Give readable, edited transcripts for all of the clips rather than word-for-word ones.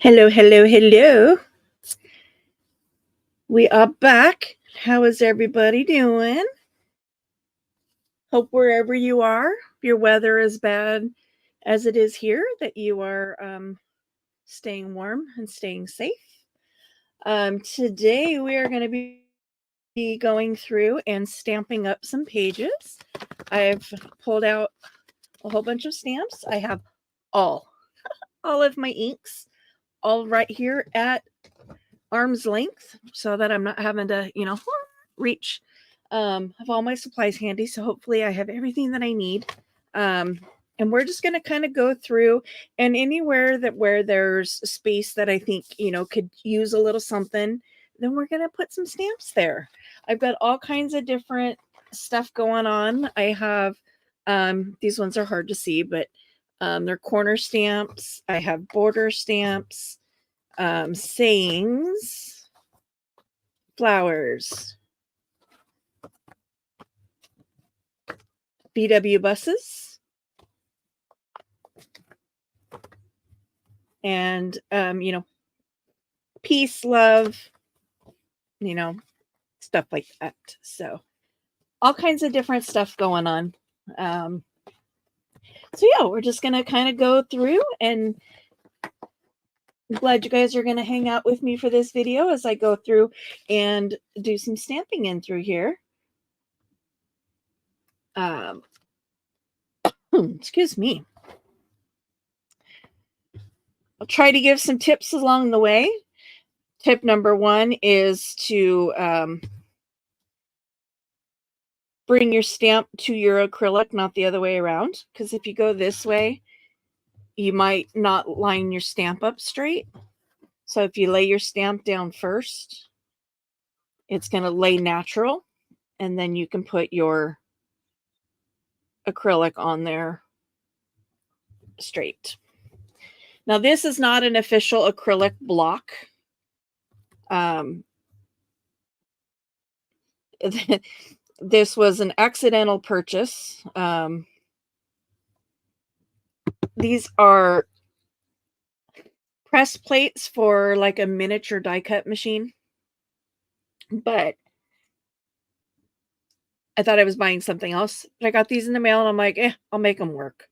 Hello, hello, hello. We are back. How is everybody doing? Hope wherever you are, your weather is bad as it is here, that you are staying warm and staying safe. Today we are going to be going through and stamping up some pages. I've pulled out a whole bunch of stamps. I have all of my inks all right here at arm's length so that I'm not having to, reach. I have all my supplies handy, so hopefully I have everything that I need. And we're just going to kind of go through, and anywhere that where there's space that I think, could use a little something, then we're going to put some stamps there. I've got all kinds of different stuff going on. I have these ones are hard to see, but they're corner stamps. I have border stamps, sayings, flowers, VW buses, and peace, love, stuff like that. So all kinds of different stuff going on. So yeah, we're just gonna kind of go through, and I'm glad you guys are gonna hang out with me for this video as I go through and do some stamping in through here. Excuse me. I'll try to give some tips along the way. Tip number one is to bring your stamp to your acrylic, not the other way around. Because if you go this way, you might not line your stamp up straight. So if you lay your stamp down first, it's going to lay natural. And then you can put your acrylic on there straight. Now, this is not an official acrylic block. This was an accidental purchase. These are press plates for like a miniature die cut machine. But I thought I was buying something else. But I got these in the mail and I'm like, I'll make them work.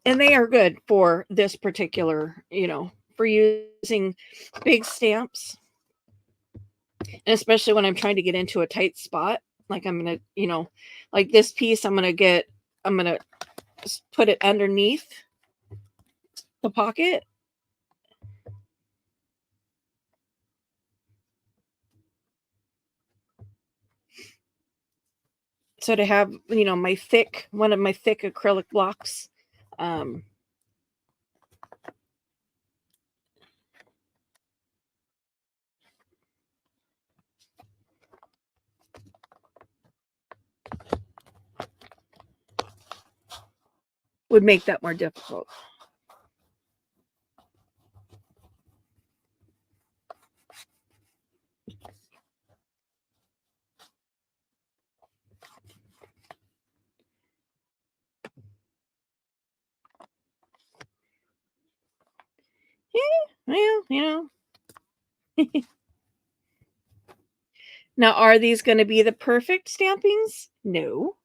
And they are good for this particular, for using big stamps. And especially when I'm trying to get into a tight spot. Like I'm going to, like this piece, I'm going to put it underneath the pocket. So to have, one of my thick acrylic blocks, would make that more difficult. Yeah, well, Now, are these going to be the perfect stampings? No.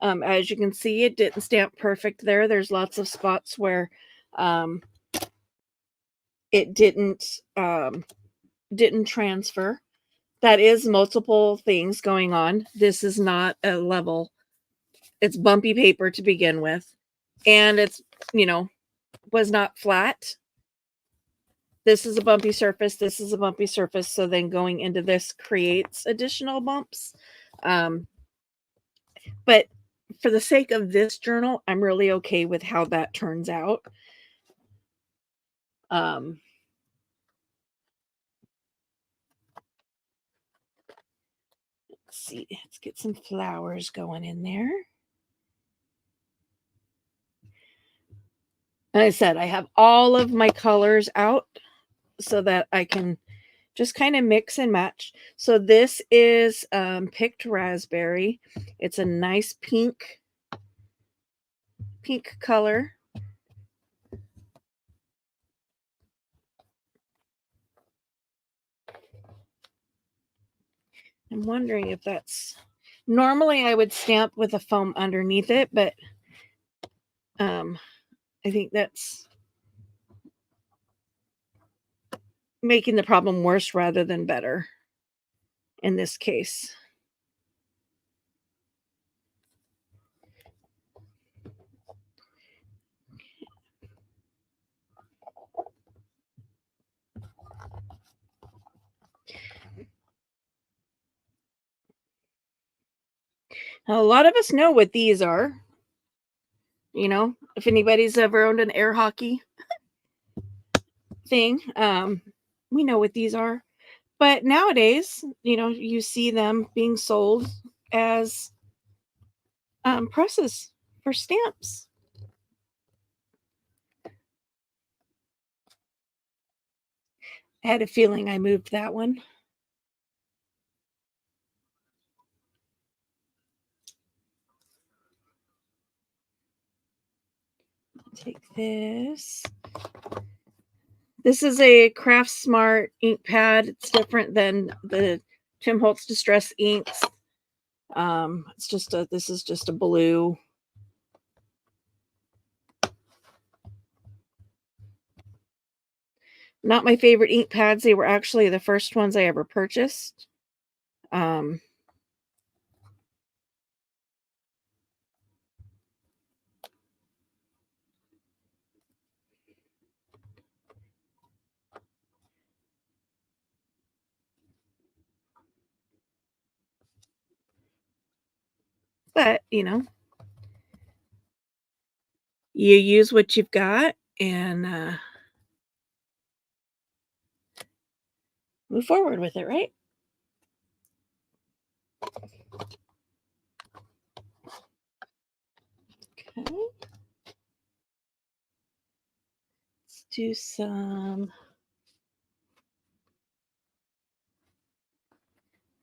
As you can see, it didn't stamp perfect there. There's lots of spots where it didn't transfer. That is multiple things going on. This is not a level. It's bumpy paper to begin with. And it's, was not flat. This is a bumpy surface. This is a bumpy surface. So then going into this creates additional bumps. But for the sake of this journal, I'm really okay with how that turns out. Let's see. Let's get some flowers going in there. Like I said, I have all of my colors out so that I can just kind of mix and match. So this is picked raspberry. It's a nice pink color. I'm wondering if that's, normally I would stamp with a foam underneath it, but I think that's making the problem worse rather than better in this case. Now, a lot of us know what these are. You know, if anybody's ever owned an air hockey thing, we know what these are. But nowadays, you know, you see them being sold as presses for stamps. I had a feeling I moved that one. Take this. This is a Craft Smart ink pad. It's different than the Tim Holtz Distress inks. It's just a, this is just a blue. Not my favorite ink pads. They were actually the first ones I ever purchased. But, you know, you use what you've got and move forward with it, right? Okay. Let's do some.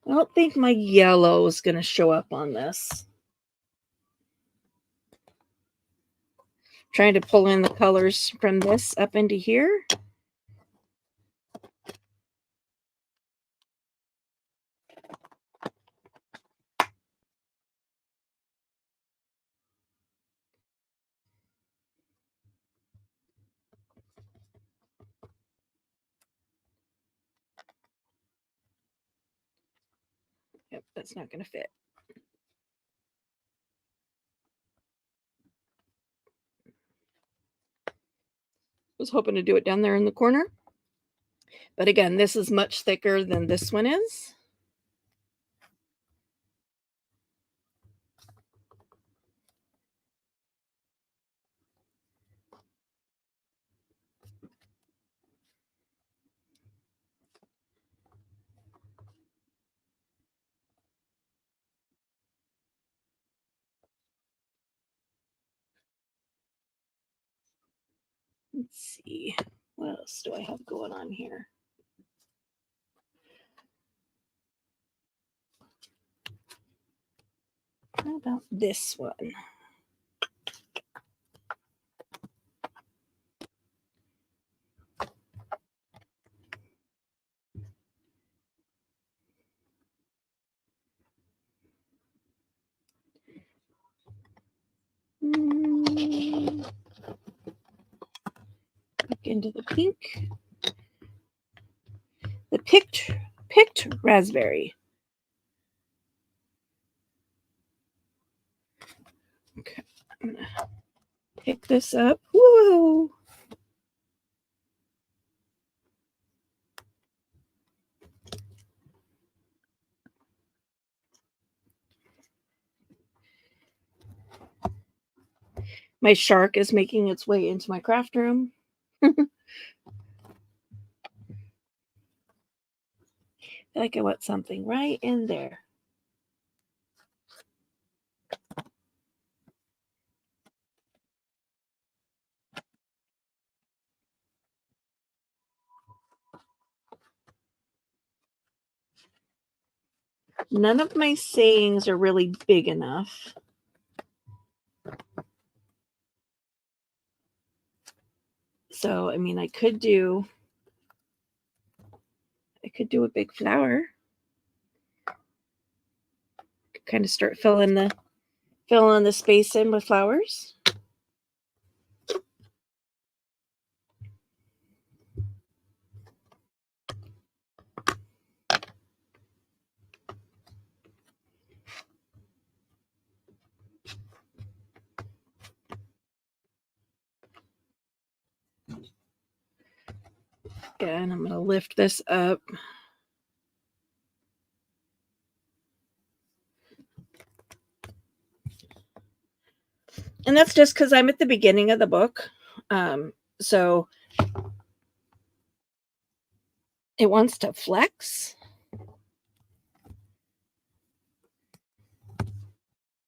I don't think my yellow is going to show up on this. Trying to pull in the colors from this up into here. Yep, that's not going to fit. Was hoping to do it down there in the corner. But again, this is much thicker than this one is. Let's see. What else do I have going on here? How about this one? Back into the pink. The picked raspberry. Okay, I'm gonna pick this up. Woo! My shark is making its way into my craft room. I feel like I want something right in there. None of my sayings are really big enough. So, I mean, I could do a big flower. Kind of start filling the space in with flowers. And I'm going to lift this up. And that's just because I'm at the beginning of the book. So it wants to flex.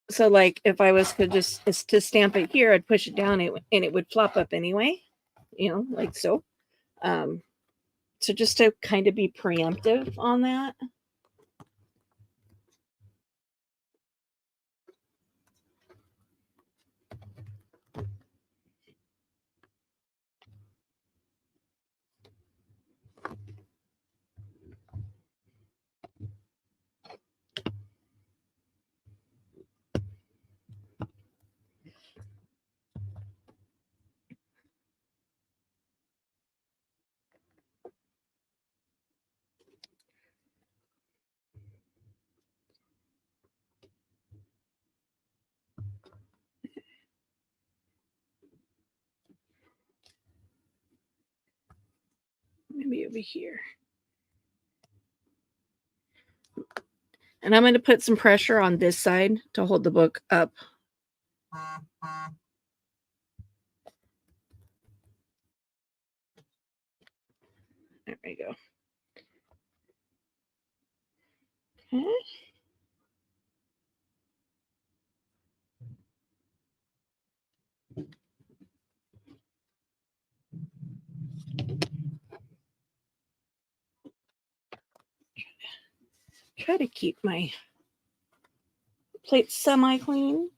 So like if I was to stamp it here, I'd push it down and it would flop up anyway, like so. So just to kind of be preemptive on that. Maybe over here. And I'm going to put some pressure on this side to hold the book up. There we go. Okay. Try to keep my plate semi-clean.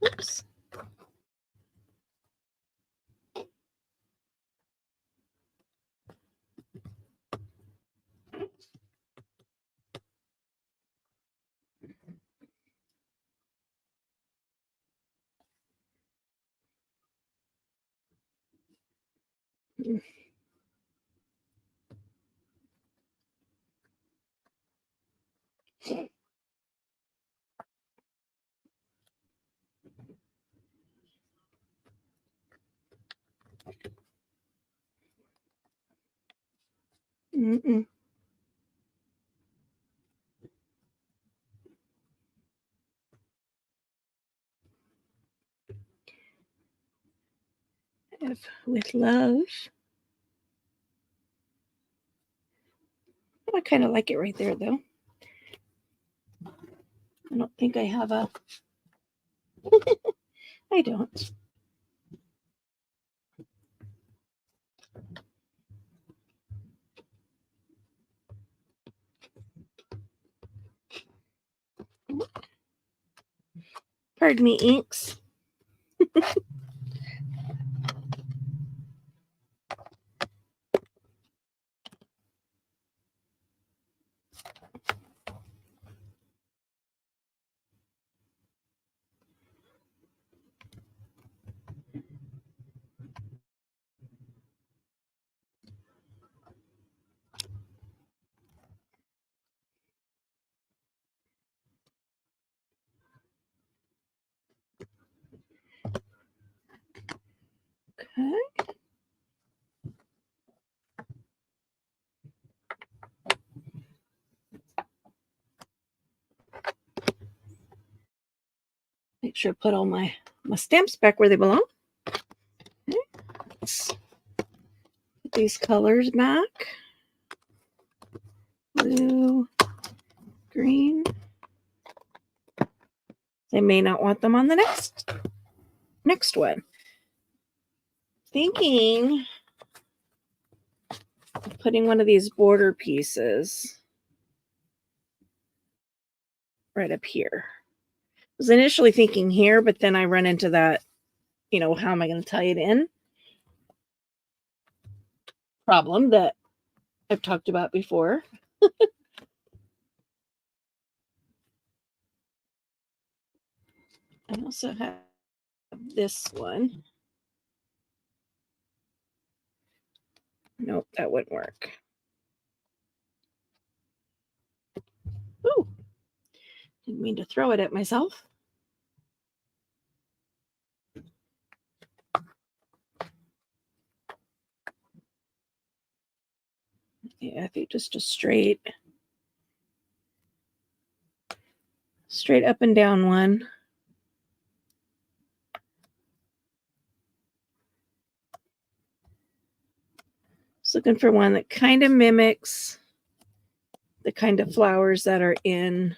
Oops. Mm-mm. With love. I kind of like it right there, though. I don't think I have a... I don't. Pardon me, inks. Okay. Make sure I put all my stamps back where they belong. Okay. Let's put these colors back. blue, green. They may not want them on the next one. Thinking of putting one of these border pieces right up here. I was initially thinking here, but then I run into that, how am I going to tie it in? Problem that I've talked about before. I also have this one. Nope, that wouldn't work. Ooh, didn't mean to throw it at myself. Yeah, I think just a straight up and down one. Just looking for one that kind of mimics the kind of flowers that are in,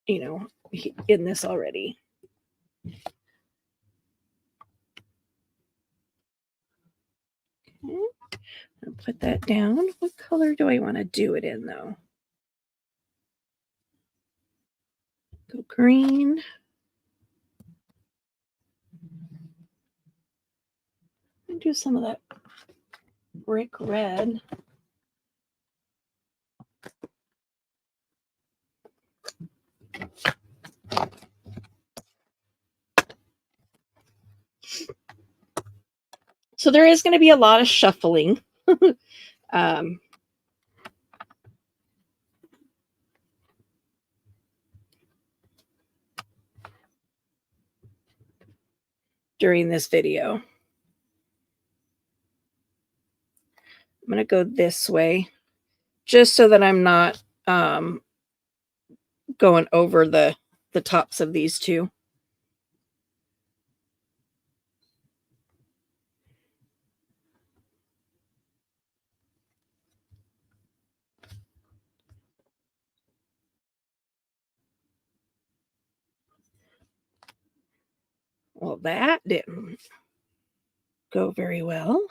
in this already. Okay. I'll put that down. What color do I want to do it in, though? Go green. And do some of that brick red. So there is going to be a lot of shuffling. During this video. I'm going to go this way just so that I'm not going over the tops of these two. Well, that didn't go very well.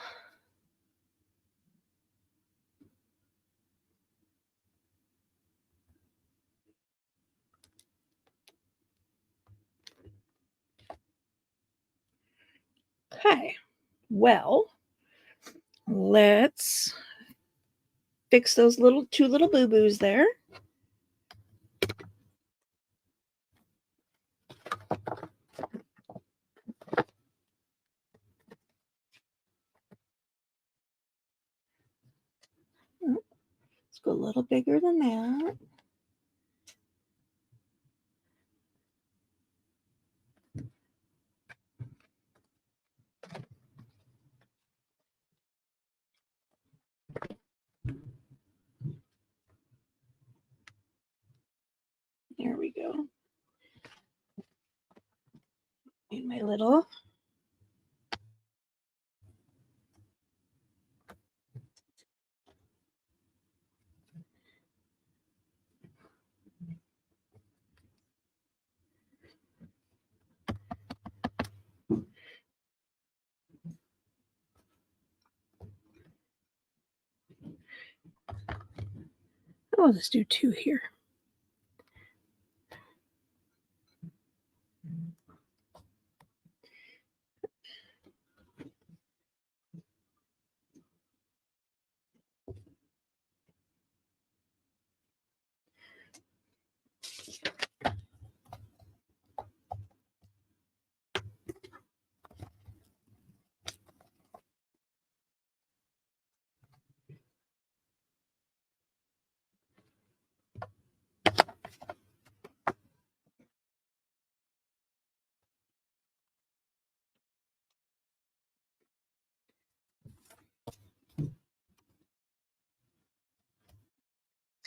Okay, well, let's fix those two little boo-boos there. Let's go a little bigger than that. There we go. And my little I'll just do two here.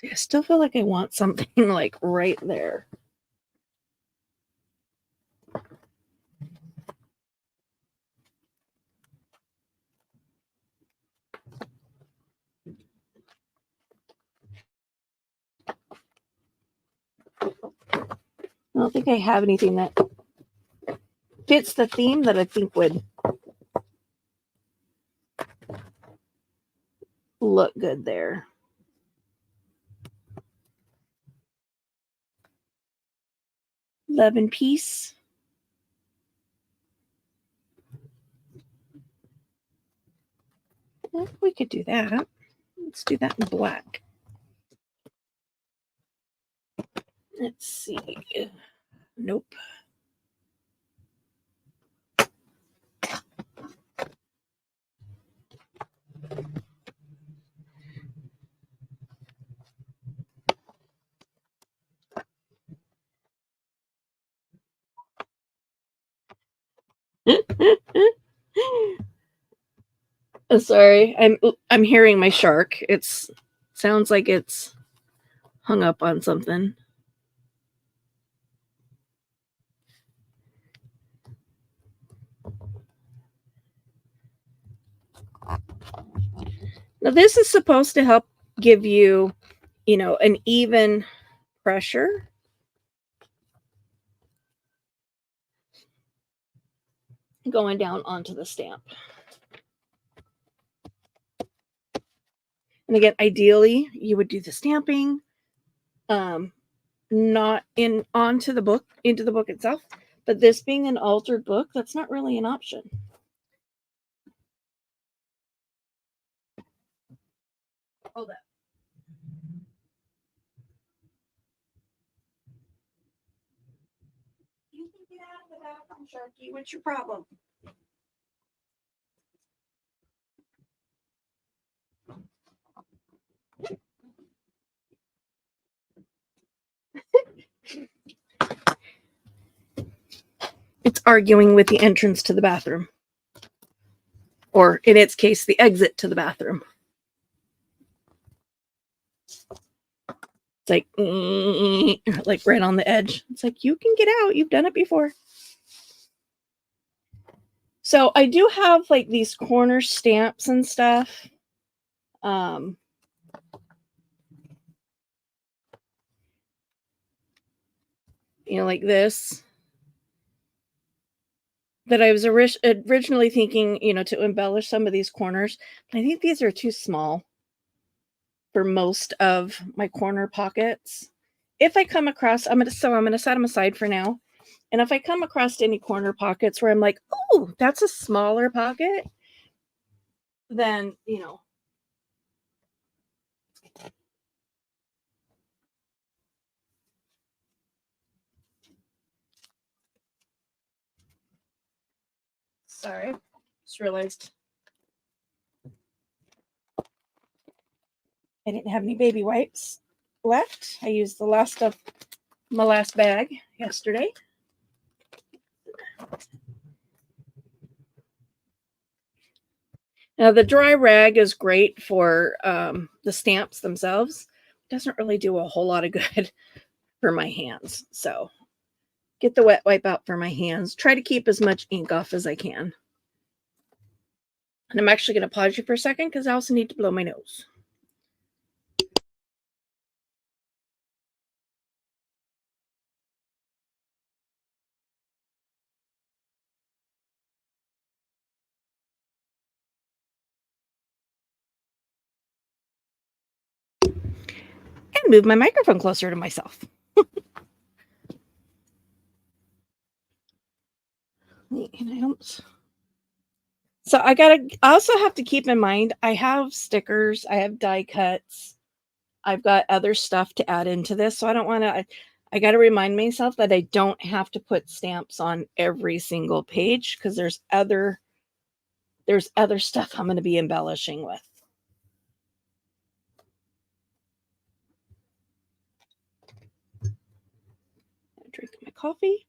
See, I still feel like I want something like right there. don't think I have anything that fits the theme that I think would look good there. Love and Peace. Well, we could do that. Let's do that in black. Let's see. Nope. Sorry, I'm hearing my shark. It's sounds like it's hung up on something. Now this is supposed to help give you, an even pressure. Going down onto the stamp. And again, ideally, you would do the stamping, not into the book itself. But this being an altered book, that's not really an option. Hold up. You can get out of the bathroom, Sharky. What's your problem? It's arguing with the entrance to the bathroom. Or in its case, the exit to the bathroom. It's like right on the edge. It's like, you can get out. You've done it before. So I do have like these corner stamps and stuff. Like this. That I was originally thinking, to embellish some of these corners. But I think these are too small for most of my corner pockets. If I come across, I'm going to set them aside for now. And if I come across any corner pockets where I'm like, oh, that's a smaller pocket, then, sorry, just realized I didn't have any baby wipes left. I used the last of my last bag yesterday. Now, the dry rag is great for the stamps themselves. It doesn't really do a whole lot of good for my hands. So get the wet wipe out for my hands. Try to keep as much ink off as I can. And I'm actually going to pause you for a second because I also need to blow my nose. And move my microphone closer to myself. So I also have to keep in mind, I have stickers, I have die cuts, I've got other stuff to add into this. So I don't want to, I got to remind myself that I don't have to put stamps on every single page because there's other stuff I'm going to be embellishing with. Drink my coffee.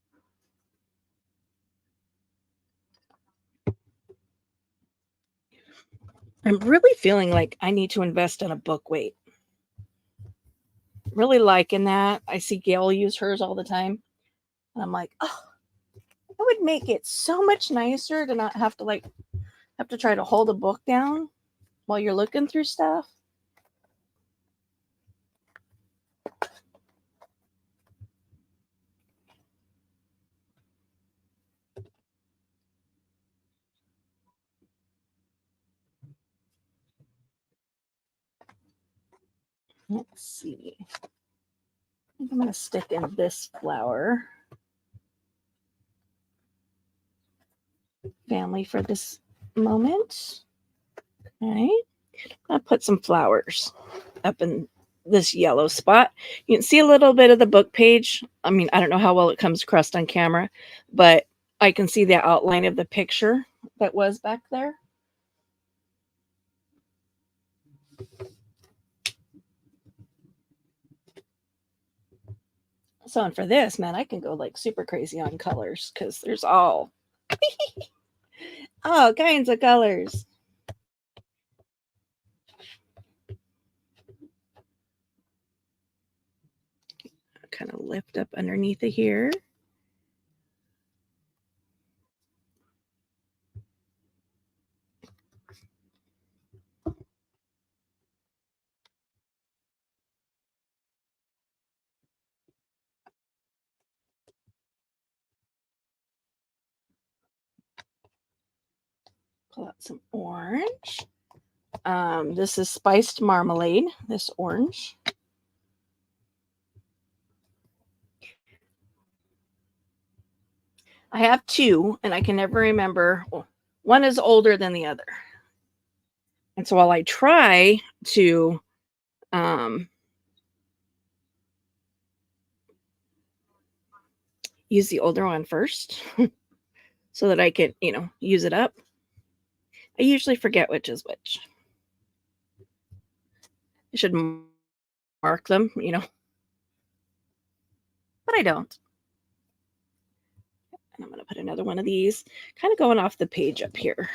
I'm really feeling like I need to invest in a book weight. Really liking that. I see Gail use hers all the time. And I'm like, oh, it would make it so much nicer to not have to try to hold a book down while you're looking through stuff. Let's see. I think I'm going to stick in this flower family for this moment. Okay. I'll put some flowers up in this yellow spot. You can see a little bit of the book page. I mean, I don't know how well it comes across on camera, but I can see the outline of the picture that was back there. So, and for this, man, I can go like super crazy on colors because there's all kinds of colors. Kind of lift up underneath of here. Pull out some orange. This is spiced marmalade, this orange. I have two, and I can never remember. Well, one is older than the other. And so while I try to use the older one first so that I can, use it up, I usually forget which is which. I should mark them, but I don't. And I'm going to put another one of these, kind of going off the page up here.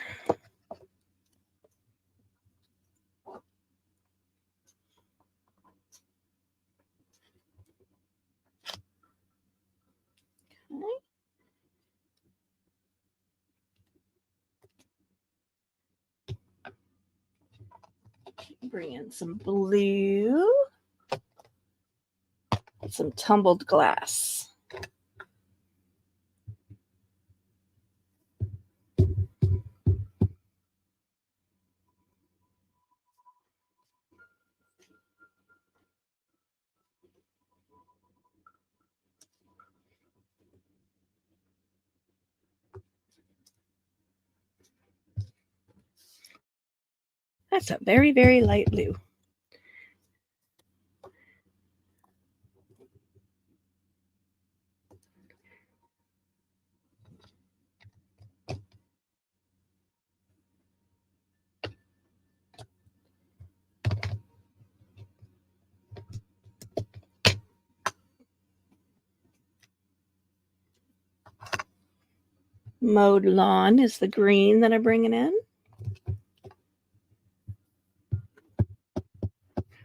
Bring in some blue, some tumbled glass. That's a very, very light blue. Mowed lawn is the green that I'm bringing in.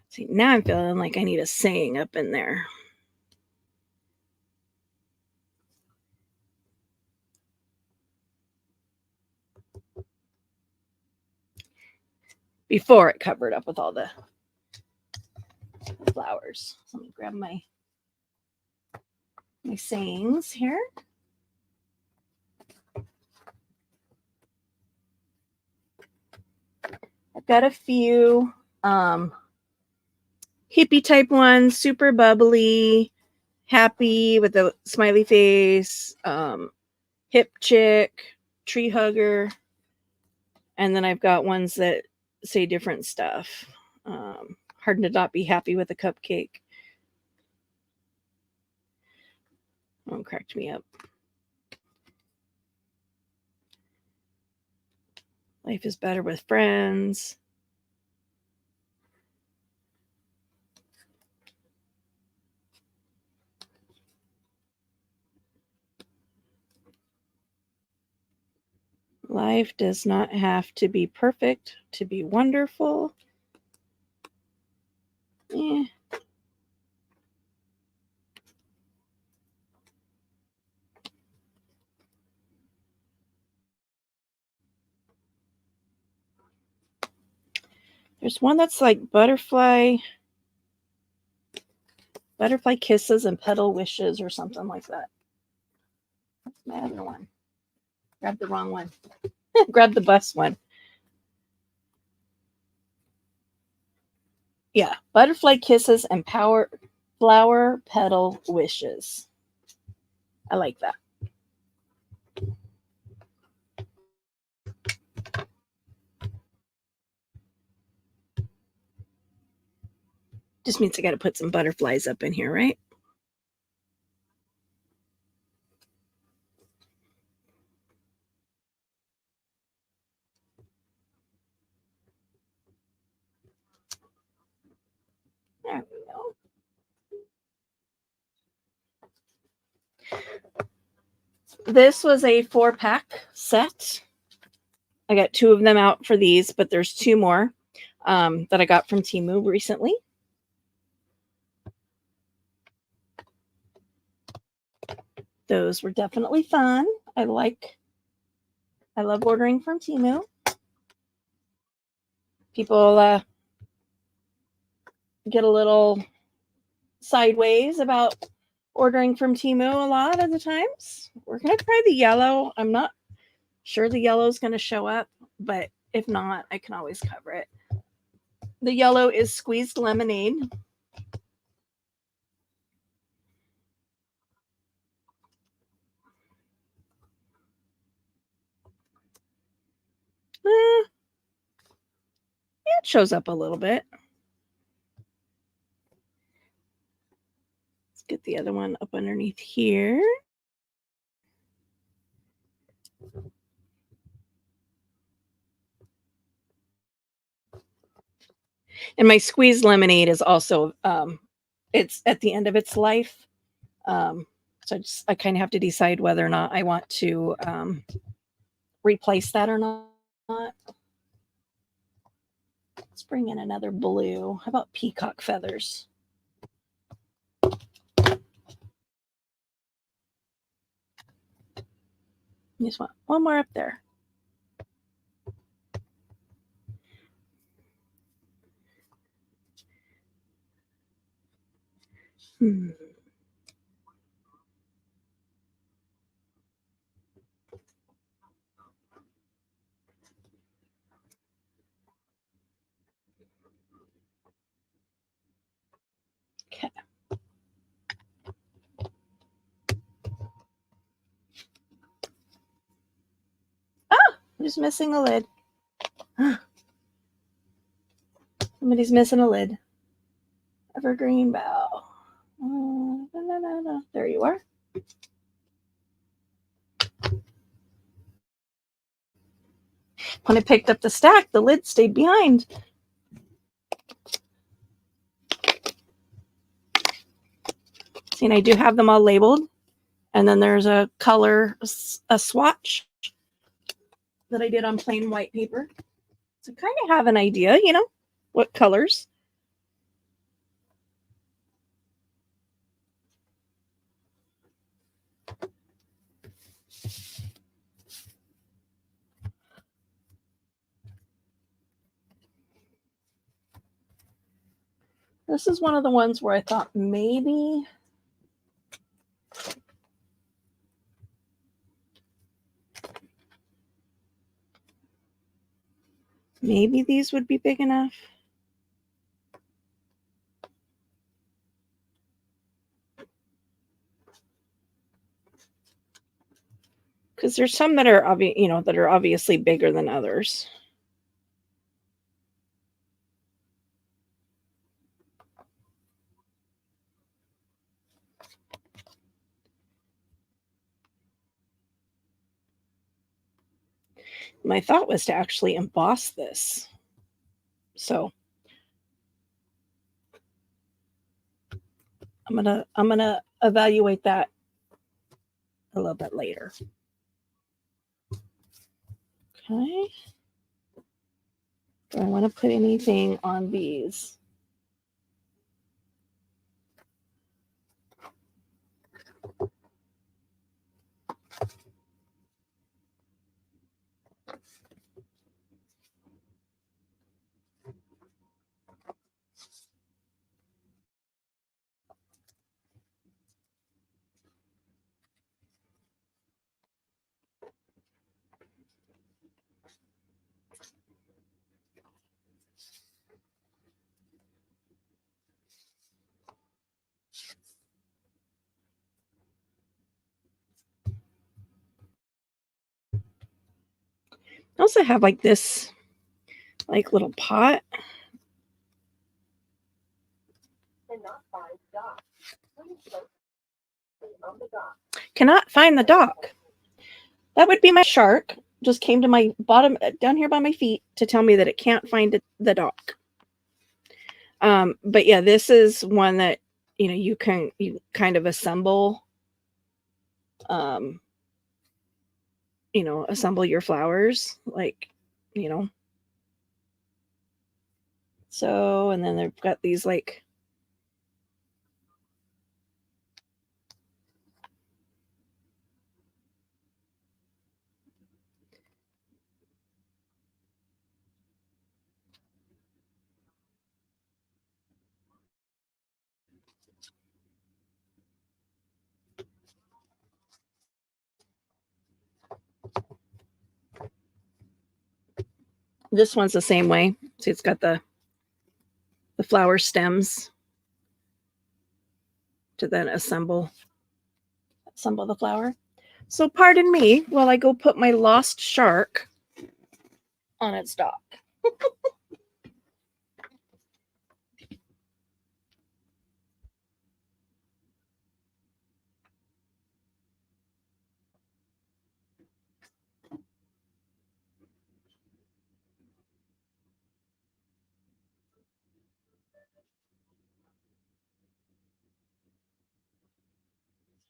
See, now I'm feeling like I need a saying up in there. Before it covered up with all the flowers. So let me grab my sayings here. I've got a few hippie type ones, super bubbly, happy with a smiley face, hip chick, tree hugger. And then I've got ones that say different stuff. Hard to not be happy with a cupcake. Oh, cracked me up. Life is better with friends. Life does not have to be perfect to be wonderful. There's one that's like butterfly kisses and petal wishes or something like that. That's my other one. Grabbed the wrong one. Grabbed the bus one. Yeah, butterfly kisses and flower petal wishes. I like that. Just means I got to put some butterflies up in here, right? There we go. This was a 4-pack set. I got 2 of them out for these, but there's 2 more that I got from Temu recently. Those were definitely fun. I love ordering from Temu. People get a little sideways about ordering from Temu a lot of the times. We're going to try the yellow. I'm not sure the yellow is going to show up, but if not, I can always cover it. The yellow is squeezed lemonade. It shows up a little bit. Let's get the other one up underneath here. And my squeezed lemonade is also it's at the end of its life. So I kind of have to decide whether or not I want to replace that or not. Let's bring in another blue. How about peacock feathers? Just want one more up there. Okay. Ah, I'm just missing a lid. Somebody's missing a lid. Evergreen bough. There you are. When I picked up the stack, the lid stayed behind. See, and I do have them all labeled. And then there's a swatch that I did on plain white paper. So kind of have an idea, what colors. This is one of the ones where I thought maybe these would be big enough. Because there's some that are obviously bigger than others. My thought was to actually emboss this. So I'm gonna evaluate that a little bit later. Okay. Do I want to put anything on these? I also have like this like little pot. Cannot find the dock. That would be my shark. Just came to my bottom down here by my feet to tell me that it can't find the dock. But yeah, this is one that you kind of assemble assemble your flowers, like, you know. So, and then they've got these like this one's the same way. See, it's got the flower stems to then assemble the flower. So pardon me while I go put my lost shark on its dock.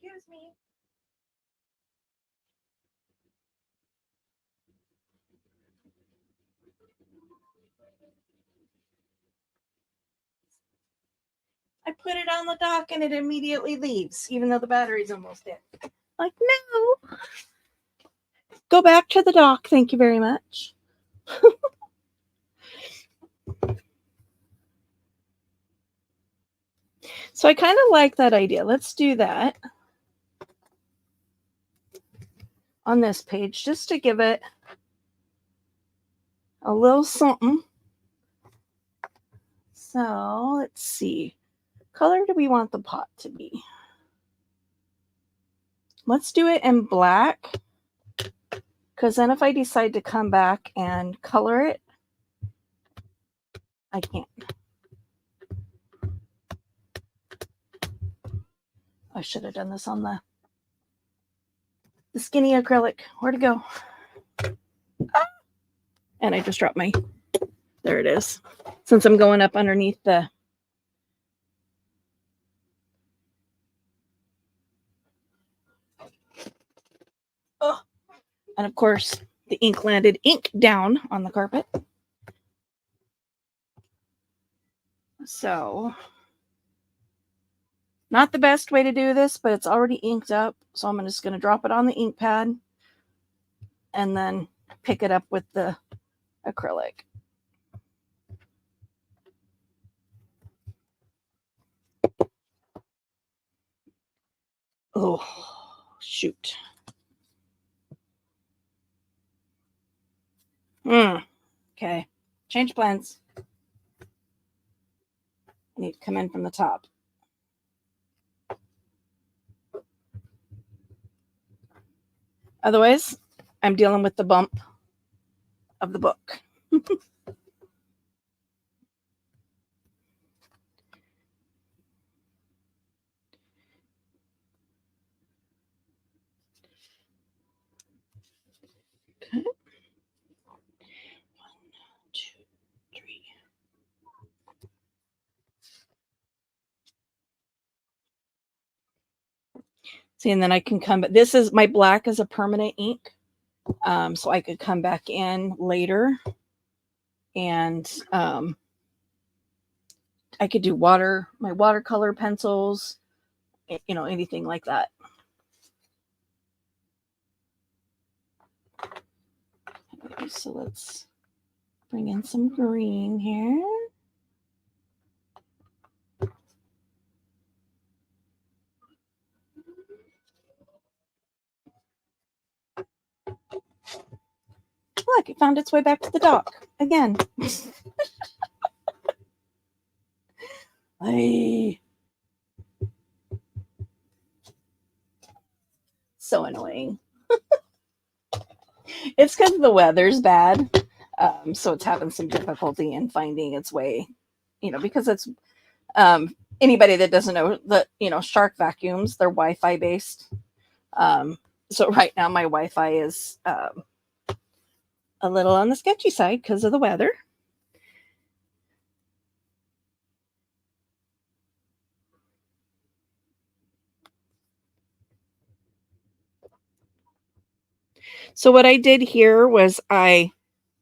Excuse me. I put it on the dock and it immediately leaves, even though the battery's almost dead. Like, no. Go back to the dock. Thank you very much. So I kind of like that idea. Let's do that on this page just to give it a little something. So let's see. Color do we want the pot to be? Let's do it in black, because then if I decide to come back and color it, I can't. I should have done this on the skinny acrylic. Where'd it go? Ah! And I just dropped my, there it is. Since I'm going up underneath the, oh, and of course the ink landed down on the carpet. So not the best way to do this, but it's already inked up. So I'm just going to drop it on the ink pad and then pick it up with the acrylic. Oh, shoot. Okay. Change plans. I need to come in from the top. Otherwise, I'm dealing with the bump of the book. Okay. 1, 2, 3. See, and then I can come, but this is my black is a permanent ink. So I could come back in later and I could do my watercolor pencils, anything like that. Okay, so let's bring in some green here. Look, it found its way back to the dock again. So annoying. It's because the weather's bad. So it's having some difficulty in finding its way, because it's anybody that doesn't know that, Shark vacuums, they're Wi-Fi based. So right now my Wi-Fi is a little on the sketchy side because of the weather. So what I did here was I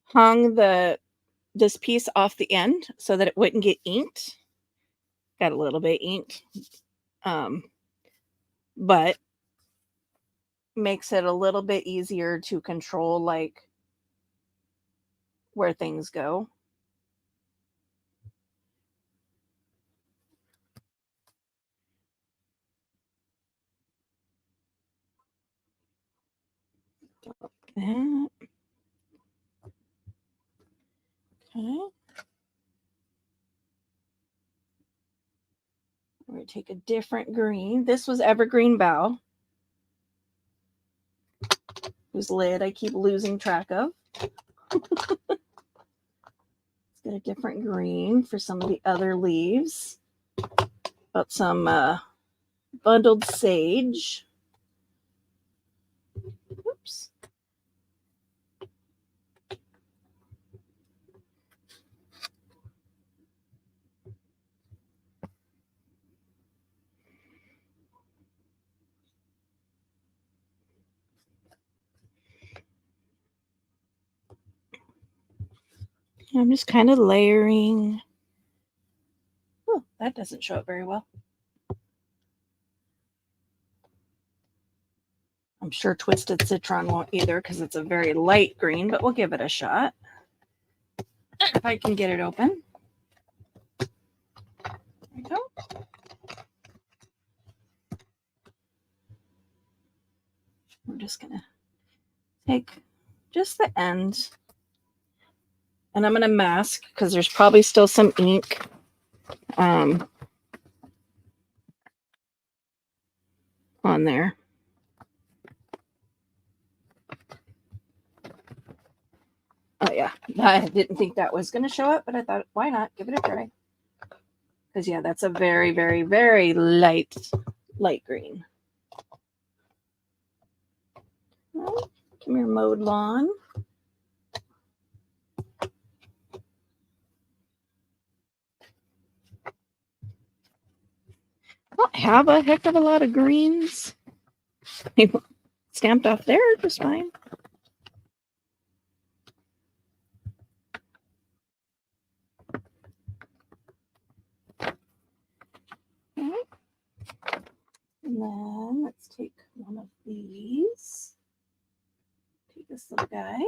hung this piece off the end so that it wouldn't get inked. Got a little bit inked, but makes it a little bit easier to control, like, where things go. Okay. We're going to take a different green. This was Evergreen Bough, whose lid I keep losing track of. Let's get a different green for some of the other leaves. Got some bundled sage. Oops. I'm just kind of layering. Oh, that doesn't show up very well. I'm sure Twisted Citron won't either because it's a very light green, but we'll give it a shot. If I can get it open. There we go. I'm just going to take just the end. And I'm going to mask because there's probably still some ink. On there. Oh yeah, I didn't think that was going to show up, but I thought, why not? Give it a try. Because yeah, that's a very, very, very light green. Well, come here, mowed lawn. I don't have a heck of a lot of greens. Stamped off there just fine. Okay. And then let's take one of these. Take this little guy.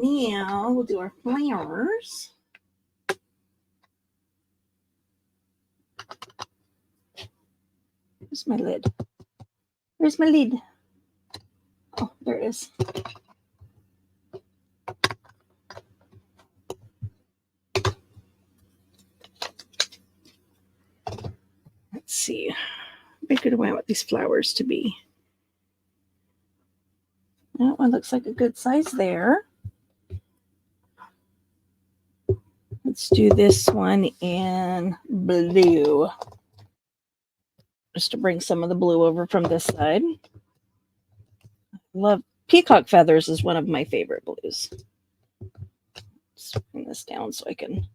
Now we'll do our flowers. Where's my lid? Where's my lid? Oh, there it is. Let's see. How big do I want these flowers to be? That one looks like a good size there. Let's do this one in blue. Just to bring some of the blue over from this side. Love peacock feathers is one of my favorite blues. Let's bring this down so I can.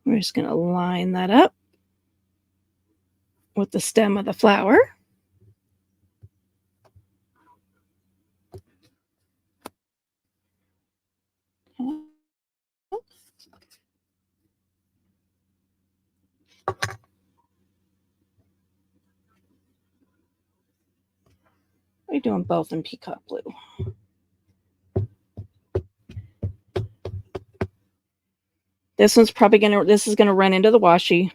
We're just going to line that up with the stem of the flower. Okay. We're doing both in peacock blue. This is gonna run into the washi,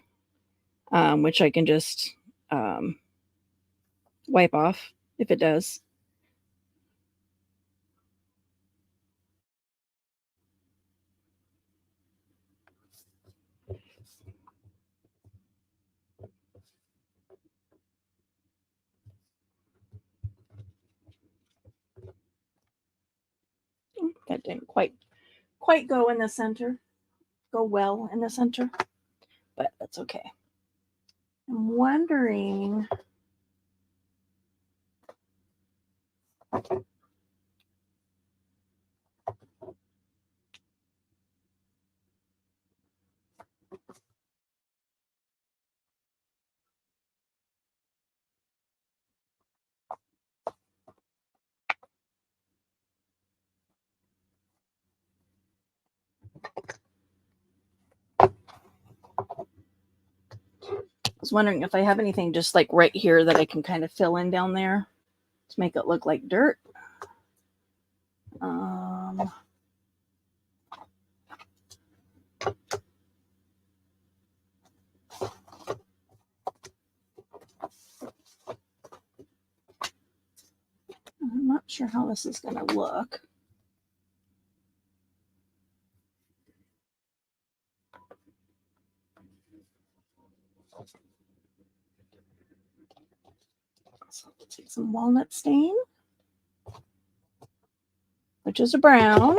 which I can just wipe off if it does. That didn't quite go in the center, go well in the center, but that's okay. I'm wondering. I was wondering if I have anything just like right here that I can kind of fill in down there to make it look like dirt. I'm not sure how this is going to look. So we'll take some walnut stain, which is a brown.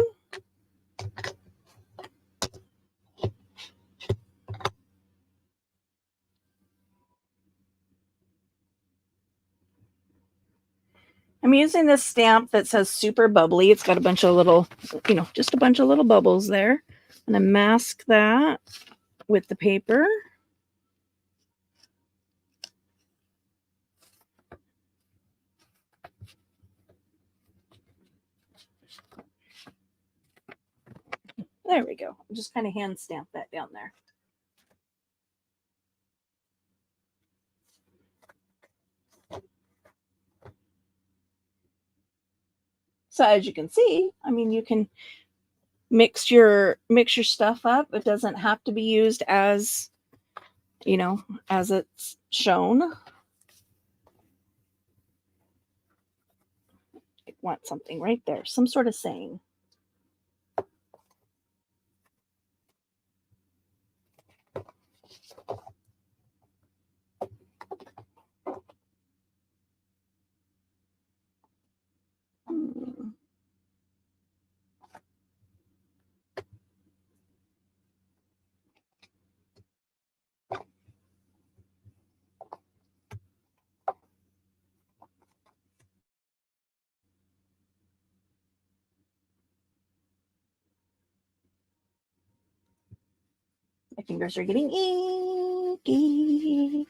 I'm using this stamp that says super bubbly. It's got a bunch of little, just a bunch of little bubbles there. I'm going to mask that with the paper. There we go. I'll just kind of hand stamp that down there. So as you can see, I mean, you can mix your stuff up. It doesn't have to be used as, as it's shown. I want something right there, some sort of saying. My fingers are getting inky.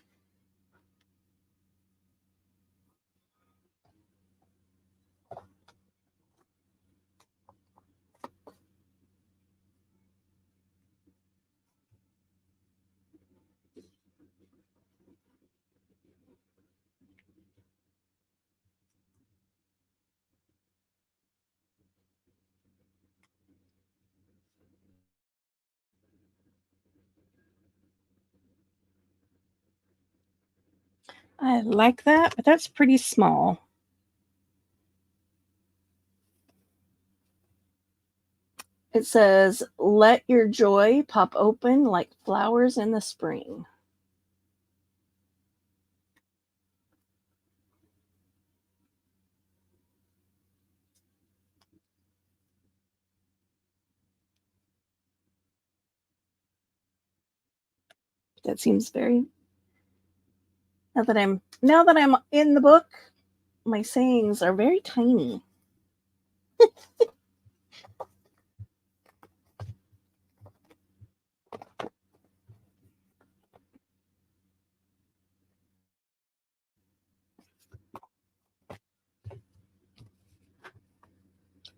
I like that, but that's pretty small. It says, "Let your joy pop open like flowers in the spring." That seems very. Now that I'm in the book, my sayings are very tiny.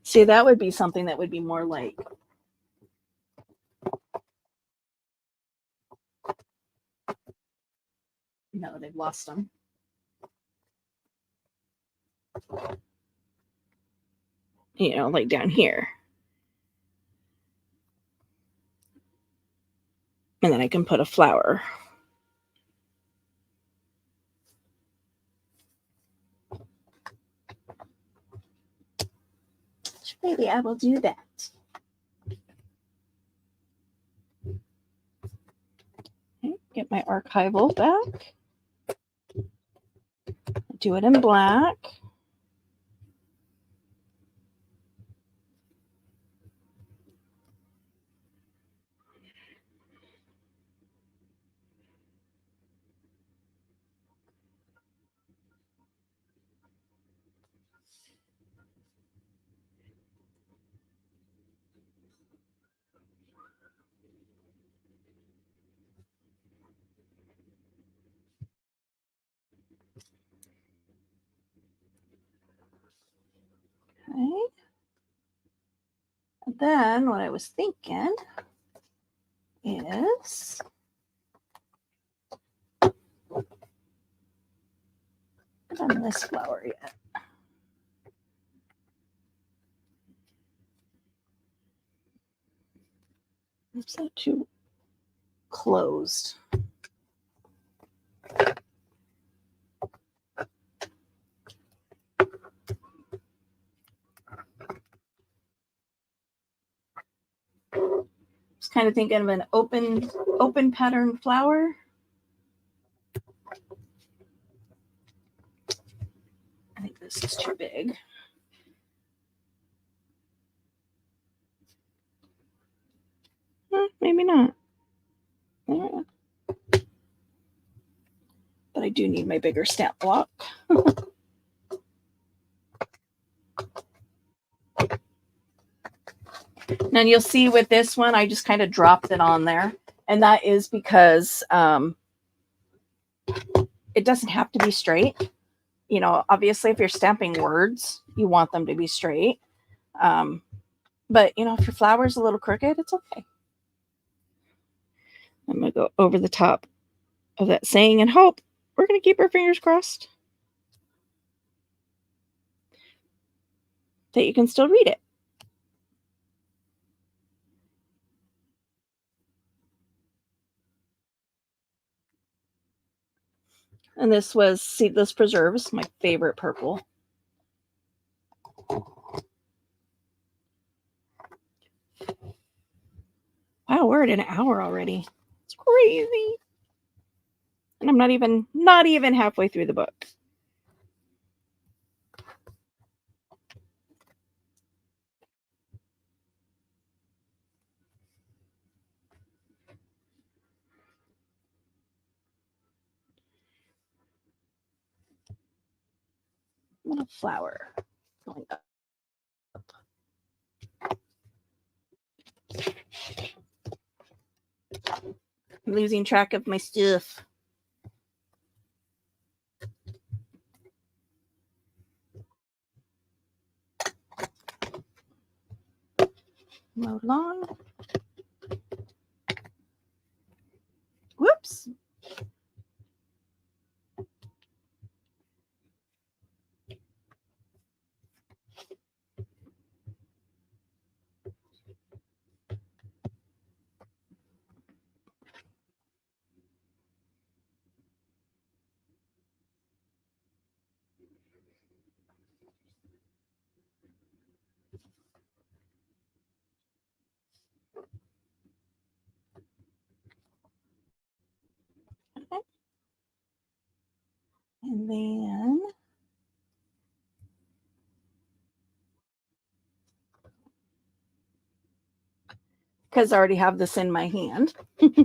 See, that would be something that would be more like. No, they've lost them. you know, like down here. And then I can put a flower. So maybe I will do that. Okay, get my archival back. Do it in black. Okay. And then what I was thinking is I haven't done this flower yet. Is that too closed? Just kind of thinking of an open pattern flower. I think this is too big. Maybe not. But I do need my bigger stamp block. Now you'll see with this one, I just kind of dropped it on there. And that is because it doesn't have to be straight. You know, obviously if you're stamping words, you want them to be straight. But, you know, if your flower's a little crooked, it's okay. I'm going to go over the top of that saying and hope. We're going to keep our fingers crossed that you can still read it. And this was Seedless Preserves, my favorite purple. Wow, we're at an hour already. It's crazy. And I'm not even halfway through the book. And a flower going up. I'm losing track of my stuff. Mow lawn. Whoops. Okay. And then because I already have this in my hand, go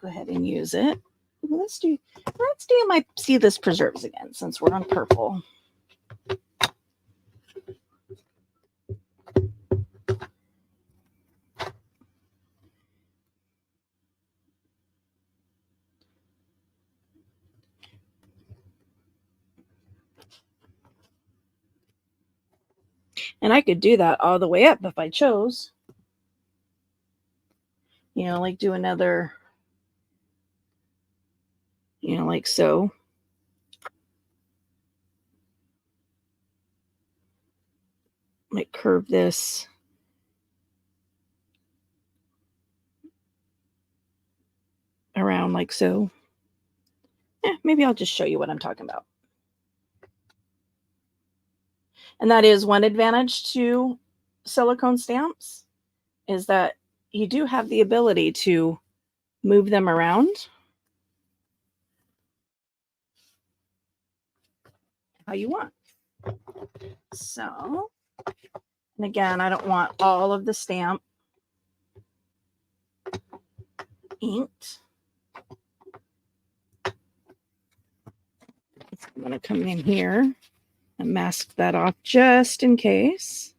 ahead and use it. Let's do my Seedless Preserves again since we're on purple. And I could do that all the way up if I chose. You know, like do another, you know, like so. might curve this around like so. Maybe I'll just show you what I'm talking about. And that is one advantage to silicone stamps, is that you do have the ability to move them around how you want. So, and again, I don't want all of the stamp inked. I'm going to come in here and mask that off just in case.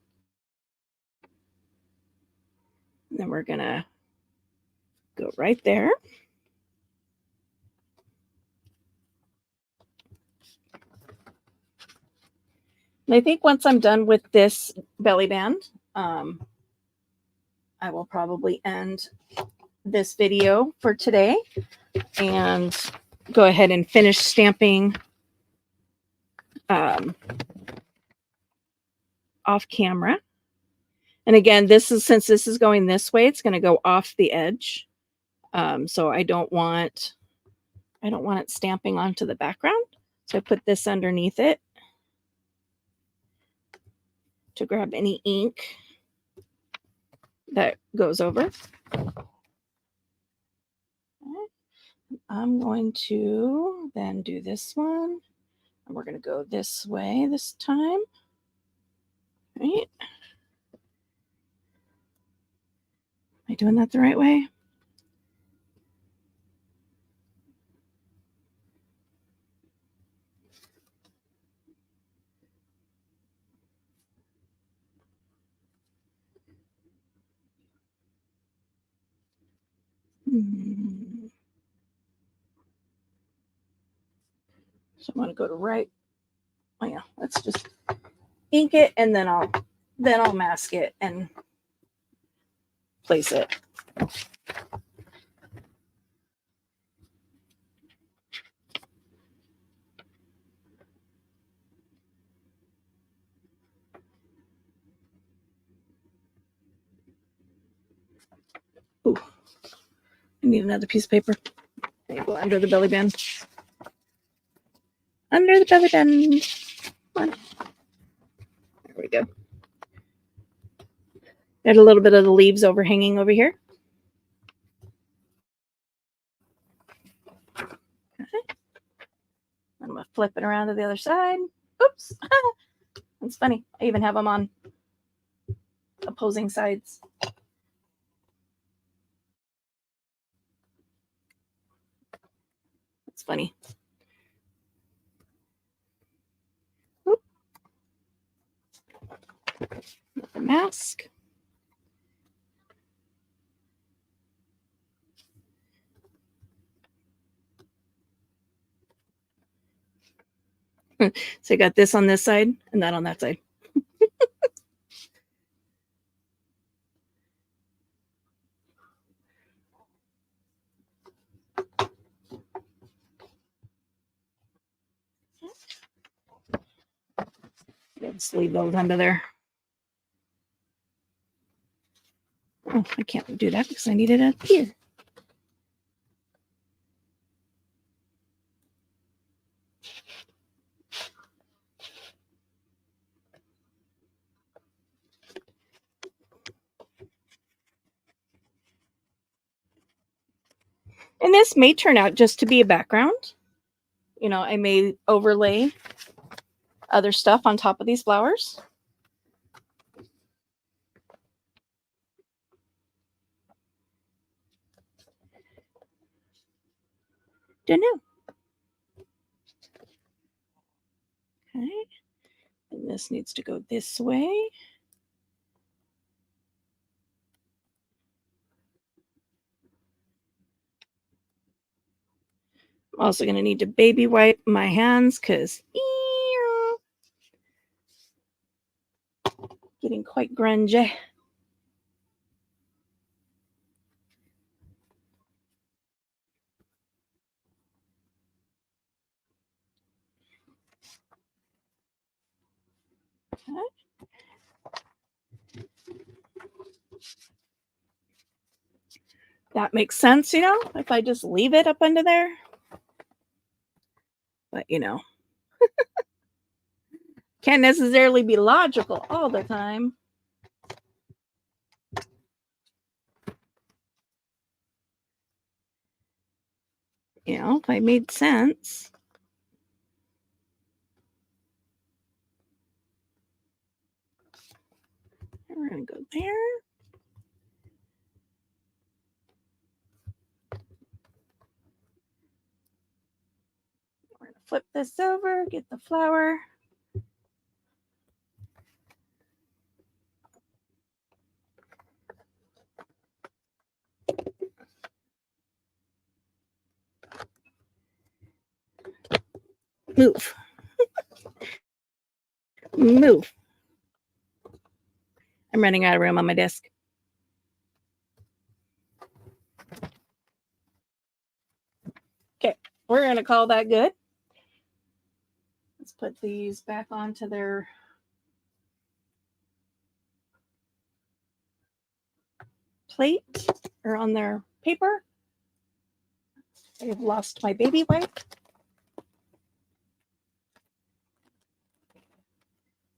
And then we're going to go right there. And I think once I'm done with this belly band, I will probably end this video for today and go ahead and finish stamping off camera. And again, this is, since this is going this way, it's going to go off the edge. So I don't want it stamping onto the background. So I put this underneath it to grab any ink that goes over. I'm going to then do this one, and we're going to go this way this time. Right? Am I doing that the right way? So I'm going to go to right. Oh yeah, let's just ink it, and then I'll mask it and place it. Ooh, I need another piece of paper. There you go, under the belly band. Under the belly band. Come on. There we go. Got a little bit of the leaves overhanging over here. Okay. I'm going to flip it around to the other side. Oops. That's funny. I even have them on opposing sides. That's funny. Oop. The mask. So I got this on this side and that on that side. Let's leave those under there. Oh, I can't do that because I need it up here. And this may turn out just to be a background. You know, I may overlay other stuff on top of these flowers. Don't know. Okay. And this needs to go this way. I'm also going to need to baby wipe my hands because getting quite grungy. Okay. That makes sense, you know, if I just leave it up under there. But, you know, can't necessarily be logical all the time. You know, if I made sense. We're going to go there. We're going to flip this over, get the flower. Move. Move. I'm running out of room on my desk. Okay, we're going to call that good. Let's put these back onto their plate or on their paper. I've lost my baby wipe.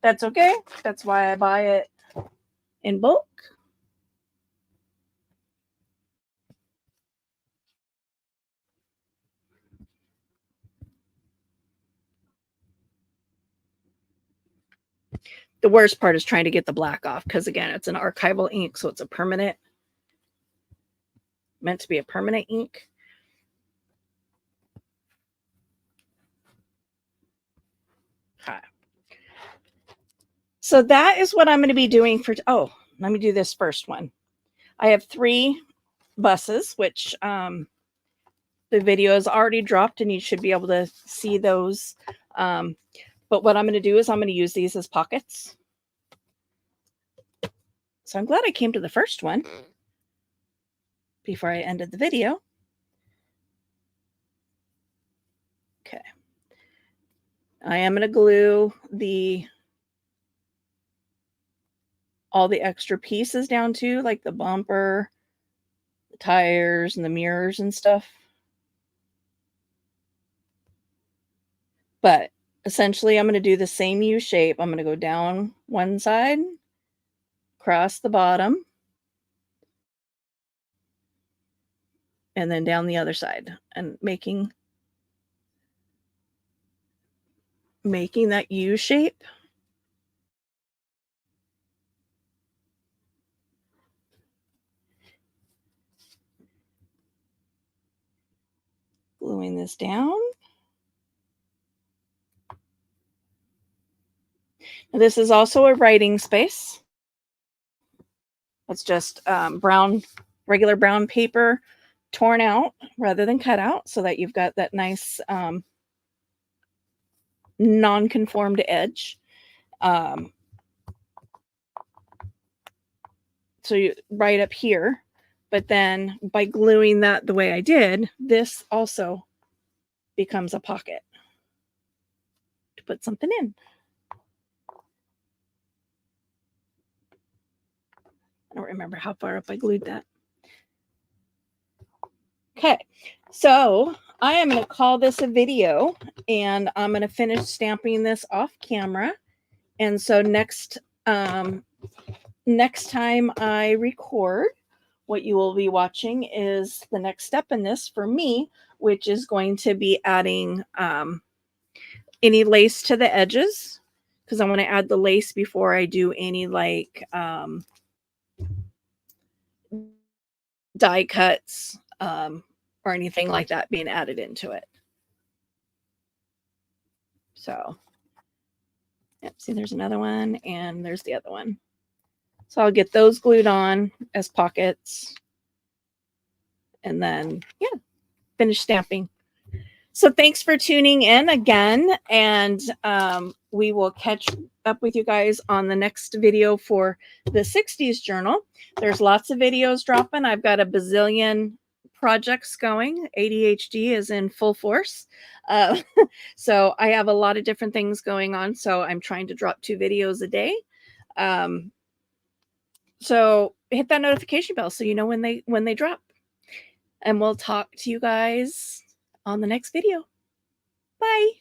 That's okay. That's why I buy it in bulk. The worst part is trying to get the black off because, again, it's an archival ink, so it's a permanent, meant to be a permanent ink. Okay. So that is what I'm going to be doing for, oh, let me do this first one. I have 3 buses, which the video is already dropped and you should be able to see those. But what I'm going to do is I'm going to use these as pockets. So I'm glad I came to the first one before I ended the video. Okay. I am going to glue all the extra pieces down too, like the bumper, the tires, and the mirrors and stuff. But essentially, I'm going to do the same U shape. I'm going to go down one side, across the bottom, and then down the other side, and making that U shape. Gluing this down. Now, this is also a writing space. It's just regular brown paper torn out rather than cut out, so that you've got that nice non-conformed edge. So you right up here, but then by gluing that the way I did, this also becomes a pocket to put something in. I don't remember how far up I glued that. Okay, so I am going to call this a video, and I'm going to finish stamping this off camera. And so next time I record, what you will be watching is the next step in this for me, which is going to be adding any lace to the edges, because I want to add the lace before I do any like die cuts or anything like that being added into it. So, yep, see, there's another one, and there's the other one. So I'll get those glued on as pockets, and then, yeah, finish stamping. So thanks for tuning in again, and we will catch up with you guys on the next video for the 60s journal. There's lots of videos dropping. I've got a bazillion projects going. ADHD is in full force. So I have a lot of different things going on. So I'm trying to drop 2 videos a day. So hit that notification bell so you know when they drop. And we'll talk to you guys on the next video. Bye.